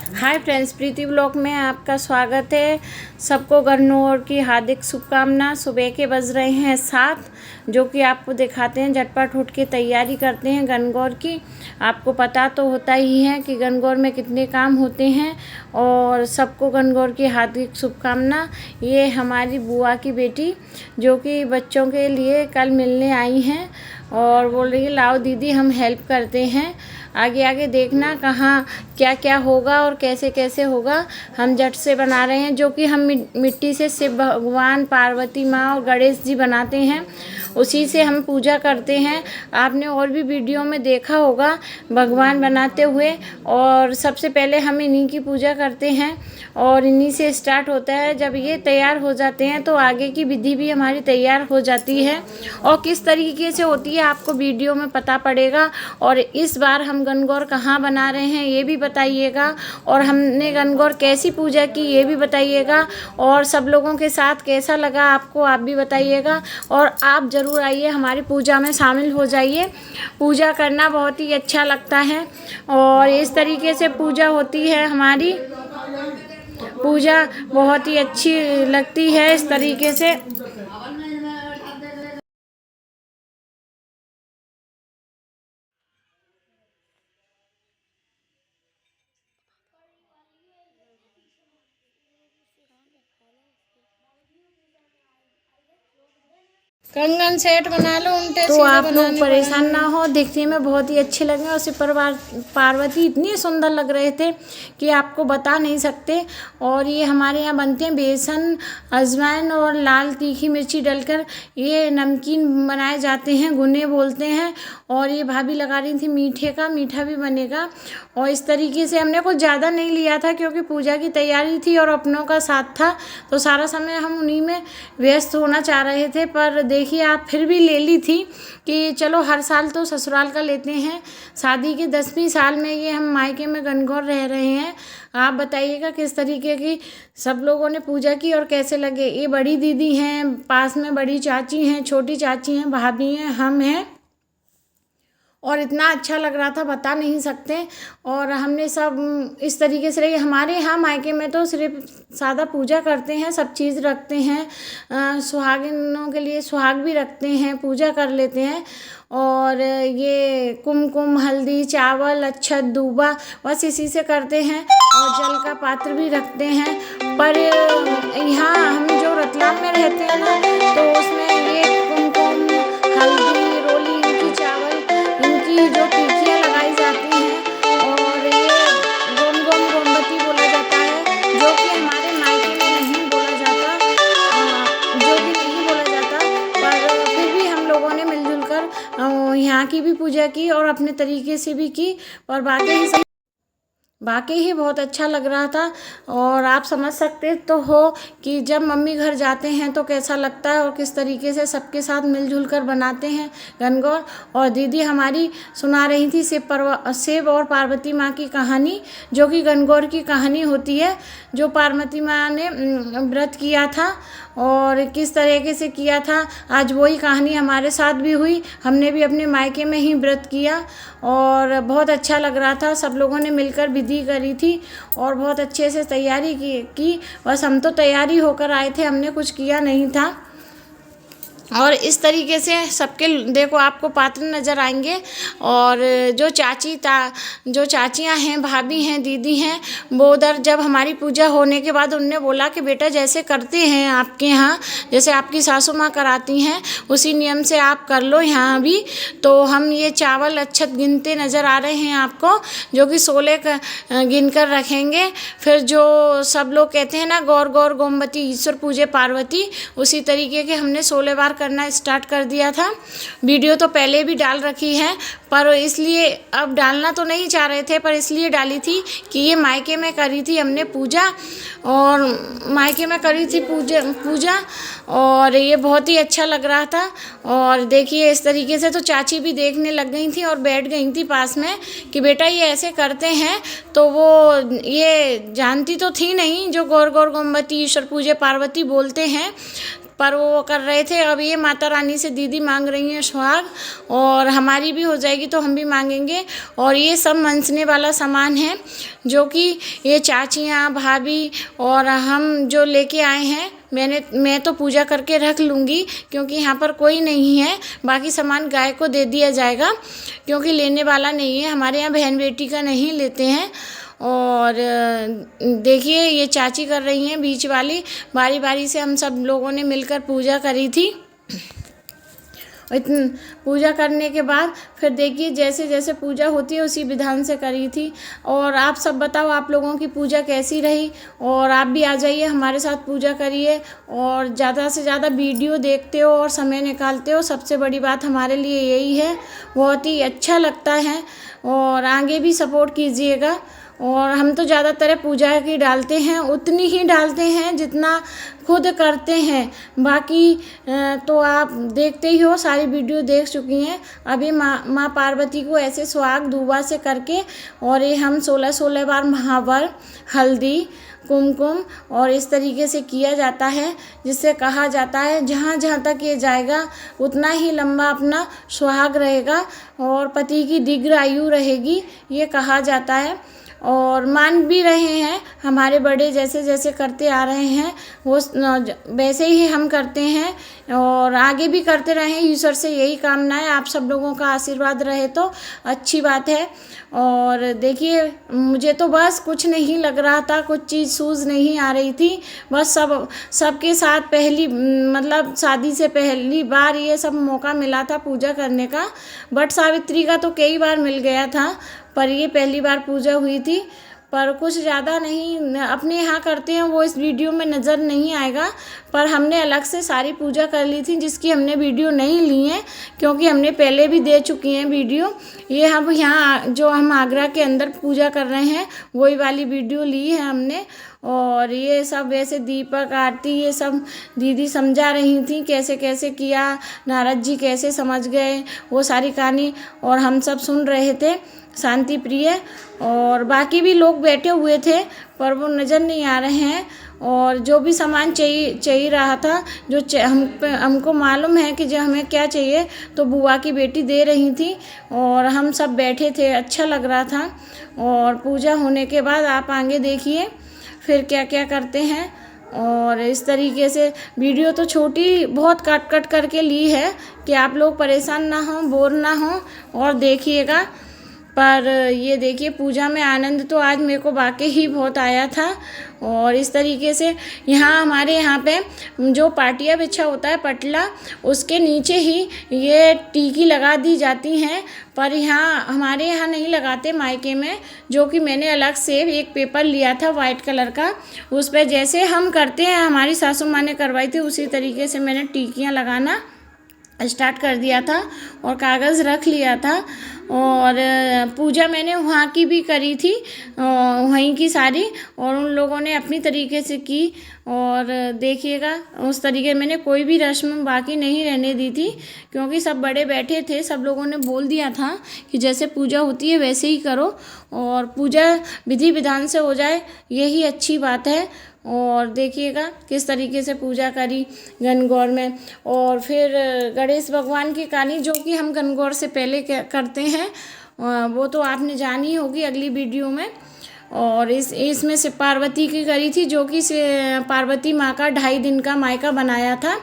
Hi friends, प्रीति blog में आपका स्वागत है। सबको गन्नौर की हार्दिक शुभकामना। सुबह के बज रहे हैं 7, जो कि आपको दिखाते हैं। झटपट उठ के तैयारी करते हैं गणगौर की। आपको पता तो होता ही है कि गणगौर में कितने काम होते हैं। और सबको गणगौर की हार्दिक शुभकामना। ये हमारी बुआ की बेटी जो कि बच्चों के लिए कल मिलने आई हैं और बोल रही है लाओ दीदी हम हेल्प करते हैं। आगे आगे देखना कहाँ क्या क्या होगा और कैसे कैसे होगा। हम झट से बना रहे हैं, जो कि हम मिट्टी से शिव भगवान, पार्वती माँ और गणेश जी बनाते हैं। उसी से हम पूजा करते हैं। आपने और भी वीडियो में देखा होगा भगवान बनाते हुए। और सबसे पहले हम इन्हीं की पूजा करते हैं और इन्हीं से स्टार्ट होता है। जब ये तैयार हो जाते हैं तो आगे की विधि भी हमारी तैयार हो जाती है। और किस तरीके से होती है आपको वीडियो में पता पड़ेगा। और इस बार हम गणगौर कहाँ बना रहे हैं ये भी बताइएगा। और हमने गणगौर कैसी पूजा की ये भी बताइएगा। और सब लोगों के साथ कैसा लगा आपको आप भी बताइएगा। और आप ज़रूर आइए हमारी पूजा में शामिल हो जाइए। पूजा करना बहुत ही अच्छा लगता है और इस तरीके से पूजा होती है। हमारी पूजा बहुत ही अच्छी लगती है इस तरीके से। कंगन सेट बना लो उल्टे तो सीधे आप लोग बनाने परेशान ना हो, दिखने में बहुत ही अच्छे लगे। और शिव पार्वती इतनी सुंदर लग रहे थे कि आपको बता नहीं सकते। और ये हमारे यहाँ बनते हैं बेसन, अजवाइन और लाल तीखी मिर्ची डलकर ये नमकीन बनाए जाते हैं, गुने बोलते हैं। और ये भाभी लगा रही थी मीठे का, मीठा भी बनेगा। और इस तरीके से हमने कुछ ज़्यादा नहीं लिया था क्योंकि पूजा की तैयारी थी और अपनों का साथ था, तो सारा समय हम उन्हीं में व्यस्त होना चाह रहे थे। पर देखिए आप फिर भी ले ली थी कि चलो हर साल तो ससुराल का लेते हैं। शादी के 10वीं साल में ये हम मायके में गणगौर रह रहे हैं। आप बताइएगा किस तरीके की सब लोगों ने पूजा की और कैसे लगे। ये बड़ी दीदी हैं, पास में बड़ी चाची हैं, छोटी चाची हैं, भाभी हैं, हम हैं। और इतना अच्छा लग रहा था बता नहीं सकते। और हमने सब इस तरीके से रही। हमारे यहाँ मायके में तो सिर्फ सादा पूजा करते हैं, सब चीज़ रखते हैं। सुहागिनों के लिए सुहाग भी रखते हैं, पूजा कर लेते हैं। और ये कुमकुम, हल्दी, चावल, अक्षत, दूबा बस इसी से करते हैं। और जल का पात्र भी रखते हैं। पर यहाँ हम जो रतलाम में रहते हैं ना, तो उसमें ये कुमकुम, हल्दी, रोली, इनकी चावल, इनकी जो टिकियाँ लगाई जाती हैं। और ये गोम गोम गोमबत्ती बोला जाता है, जो कि हमारे मायके में नहीं बोला जाता, जो कि नहीं बोला जाता। पर फिर भी हम लोगों ने मिलजुल कर यहाँ की भी पूजा की और अपने तरीके से भी की। और बाकी ही बहुत अच्छा लग रहा था। और आप समझ सकते तो हो कि जब मम्मी घर जाते हैं तो कैसा लगता है और किस तरीके से सबके साथ मिलजुल कर बनाते हैं गणगौर। और दीदी हमारी सुना रही थी शिव और पार्वती माँ की कहानी, जो कि गणगौर की कहानी होती है। जो पार्वती माँ ने व्रत किया था और किस तरीके से किया था, आज वही कहानी हमारे साथ भी हुई। हमने भी अपने मायके में ही व्रत किया और बहुत अच्छा लग रहा था। सब लोगों ने मिलकर विधि करी थी और बहुत अच्छे से तैयारी की। बस हम तो तैयारी होकर आए थे, हमने कुछ किया नहीं था। और इस तरीके से सबके देखो आपको पात्र नज़र आएंगे। और जो चाचियाँ हैं, भाभी हैं, दीदी हैं, वो उधर जब हमारी पूजा होने के बाद उनने बोला कि बेटा जैसे करते हैं आपके यहाँ, जैसे आपकी सासू माँ कराती हैं उसी नियम से आप कर लो यहाँ भी। तो हम ये चावल अक्षत गिनते नज़र आ रहे हैं आपको, जो कि 16 गिन कर रखेंगे। फिर जो सब लोग कहते हैं ना गौर गौर गोमती ईश्वर पूजे पार्वती, उसी तरीके के हमने 16 बार करना स्टार्ट कर दिया था। वीडियो तो पहले भी डाल रखी है, पर इसलिए अब डालना तो नहीं चाह रहे थे, पर इसलिए डाली थी कि ये मायके में करी थी हमने पूजा। और मायके में करी थी पूजा और ये बहुत ही अच्छा लग रहा था। और देखिए इस तरीके से तो चाची भी देखने लग गई थी और बैठ गई थी पास में कि बेटा ये ऐसे करते हैं। तो वो ये जानती तो थी नहीं जो गौर गौर गोमती ईश्वर पूजे पार्वती बोलते हैं, पर वो कर रहे थे। अब ये माता रानी से दीदी मांग रही हैं सुहाग, और हमारी भी हो जाएगी तो हम भी मांगेंगे। और ये सब मनसने वाला सामान है जो कि ये चाचियाँ, भाभी और हम जो लेके आए हैं। मैं तो पूजा करके रख लूँगी क्योंकि यहाँ पर कोई नहीं है। बाकी सामान गाय को दे दिया जाएगा क्योंकि लेने वाला नहीं है। हमारे यहाँ बहन बेटी का नहीं लेते हैं। और देखिए ये चाची कर रही हैं बीच वाली। बारी बारी से हम सब लोगों ने मिलकर पूजा करी थी। पूजा करने के बाद फिर देखिए जैसे जैसे पूजा होती है उसी विधान से करी थी। और आप सब बताओ आप लोगों की पूजा कैसी रही, और आप भी आ जाइए हमारे साथ पूजा करिए। और ज़्यादा से ज़्यादा वीडियो देखते हो और समय निकालते हो, सबसे बड़ी बात हमारे लिए यही है। बहुत ही अच्छा लगता है और आगे भी सपोर्ट कीजिएगा। और हम तो ज़्यादातर पूजा की डालते हैं, उतनी ही डालते हैं जितना खुद करते हैं। बाकी तो आप देखते ही हो, सारी वीडियो देख चुकी हैं। अभी माँ पार्वती को ऐसे सुहाग दूबा से करके, और ये हम 16 बार महावर, हल्दी, कुमकुम और इस तरीके से किया जाता है, जिससे कहा जाता है जहाँ जहाँ तक ये जाएगा उतना ही लंबा अपना सुहाग रहेगा और पति की दीर्घ आयु रहेगी, ये कहा जाता है। और मान भी रहे हैं, हमारे बड़े जैसे जैसे करते आ रहे हैं वो वैसे ही हम करते हैं और आगे भी करते रहें। ईश्वर से यही कामना है, आप सब लोगों का आशीर्वाद रहे तो अच्छी बात है। और देखिए मुझे तो बस कुछ नहीं लग रहा था, कुछ चीज़ सूझ नहीं आ रही थी। बस सबके साथ मतलब शादी से पहली बार ये सब मौका मिला था पूजा करने का। बट सावित्री का तो कई बार मिल गया था, पर ये पहली बार पूजा हुई थी। पर कुछ ज़्यादा नहीं अपने यहाँ करते हैं वो इस वीडियो में नज़र नहीं आएगा, पर हमने अलग से सारी पूजा कर ली थी जिसकी हमने वीडियो नहीं ली है क्योंकि हमने पहले भी दे चुकी हैं वीडियो। ये हम यहाँ जो हम आगरा के अंदर पूजा कर रहे हैं वही वाली वीडियो ली है हमने। और ये सब वैसे दीपक आरती ये सब दीदी समझा रही थी कैसे कैसे किया, नारद जी कैसे समझ गए वो सारी कहानी, और हम सब सुन रहे थे शांति प्रिय। और बाकी भी लोग बैठे हुए थे पर वो नज़र नहीं आ रहे हैं। और जो भी सामान चाहिए रहा था, जो हमको मालूम है कि जो हमें क्या चाहिए, तो बुआ की बेटी दे रही थी और हम सब बैठे थे, अच्छा लग रहा था। और पूजा होने के बाद आप आगे देखिए फिर क्या क्या करते हैं। और इस तरीके से वीडियो तो छोटी बहुत कट करके ली है कि आप लोग परेशान ना हो, बोर ना हो और देखिएगा। पर ये देखिए पूजा में आनंद तो आज मेरे को वाकई ही बहुत आया था। और इस तरीके से यहाँ हमारे यहाँ पे जो पाटिया बिछा होता है पटला, उसके नीचे ही ये टीकी लगा दी जाती हैं। पर यहाँ हमारे यहाँ नहीं लगाते मायके में, जो कि मैंने अलग से एक पेपर लिया था वाइट कलर का, उस पर जैसे हम करते हैं हमारी सासू माँ ने करवाई थी उसी तरीके से मैंने टीकियाँ लगाना स्टार्ट कर दिया था और कागज़ रख लिया था। और पूजा मैंने वहाँ की भी करी थी, वहीं की सारी, और उन लोगों ने अपनी तरीके से की। और देखिएगा उस तरीके मैंने कोई भी रस्म बाकी नहीं रहने दी थी क्योंकि सब बड़े बैठे थे, सब लोगों ने बोल दिया था कि जैसे पूजा होती है वैसे ही करो और पूजा विधि विधान से हो जाए, यही अच्छी बात है। और देखिएगा किस तरीके से पूजा करी गणगौर में। और फिर गणेश भगवान की कहानी जो कि हम गणगौर से पहले करते हैं वो तो आपने जानी होगी अगली वीडियो में। और इसमें से पार्वती की करी थी जो कि पार्वती माँ का 2.5 दिन का मायका बनाया था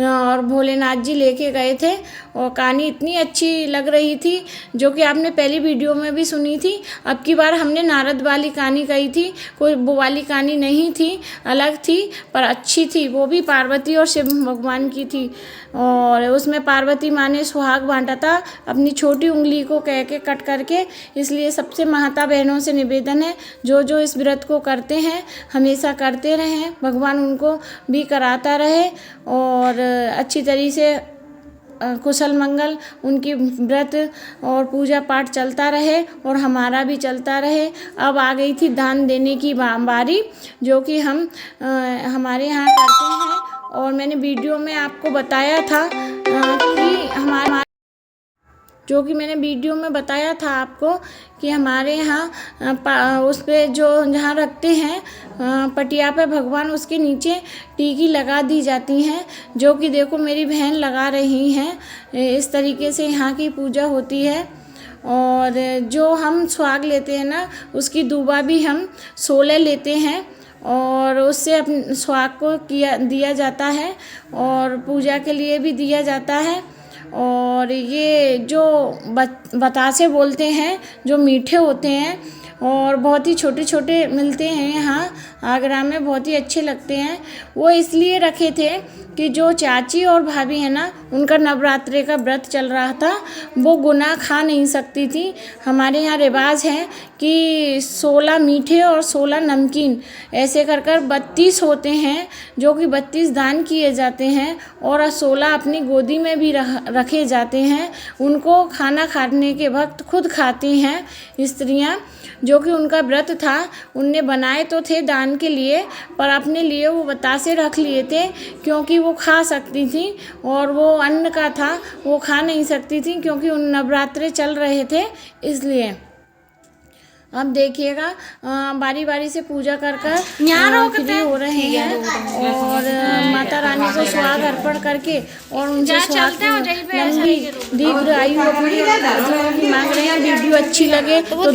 और भोलेनाथ जी लेके गए थे। और कहानी इतनी अच्छी लग रही थी जो कि आपने पहली वीडियो में भी सुनी थी। अब की बार हमने नारद वाली कहानी कही थी, कोई वो वाली कहानी नहीं थी, अलग थी पर अच्छी थी, वो भी पार्वती और शिव भगवान की थी। और उसमें पार्वती माँ ने सुहाग बांटा था अपनी छोटी उंगली को कह के कट करके। इसलिए सबसे माता बहनों से निवेदन है जो जो इस व्रत को करते हैं हमेशा करते रहें, भगवान उनको भी कराता रहे और अच्छी तरीके से कुशल मंगल उनकी व्रत और पूजा पाठ चलता रहे और हमारा भी चलता रहे। अब आ गई थी दान देने की बारी जो कि हम हमारे यहाँ करते हैं। और मैंने वीडियो में आपको बताया था कि जो कि मैंने वीडियो में बताया था आपको कि हमारे यहाँ उस पे जो जहाँ रखते हैं पटिया पे भगवान, उसके नीचे टीकी लगा दी जाती हैं, जो कि देखो मेरी बहन लगा रही हैं। इस तरीके से यहाँ की पूजा होती है। और जो हम सुहाग लेते हैं ना, उसकी दूबा भी हम 16 लेते हैं और उससे अपने सुहाग को दिया जाता है और पूजा के लिए भी दिया जाता है। और ये जो बतासे बोलते हैं, जो मीठे होते हैं और बहुत ही छोटे छोटे मिलते हैं यहाँ आगरा में, बहुत ही अच्छे लगते हैं। वो इसलिए रखे थे कि जो चाची और भाभी है ना, उनका नवरात्रे का व्रत चल रहा था, वो गुना खा नहीं सकती थी। हमारे यहाँ रिवाज है कि 16 मीठे और 16 नमकीन ऐसे कर 32 होते हैं, जो कि 32 दान किए जाते हैं और 16 अपनी गोदी में भी रखे जाते हैं। उनको खाना खाने के वक्त खुद खाती हैं स्त्रियाँ, जो कि उनका व्रत था। उनने बनाए तो थे दान के लिए, पर अपने लिए वो बतासे रख लिए थे, क्योंकि वो खा सकती थी और वो अन्न का था, वो खा नहीं सकती थी क्योंकि उन नवरात्रे चल रहे थे, इसलिए। अब देखिएगा बारी बारी से पूजा कर फ्री हो रहे हैं और माता रानी को सुहाग अर्पण करके और उनसे सुहाग लंबी दीर्घ आयु अपनी मांग रहे हैं। वीडियो अच्छी लगे तो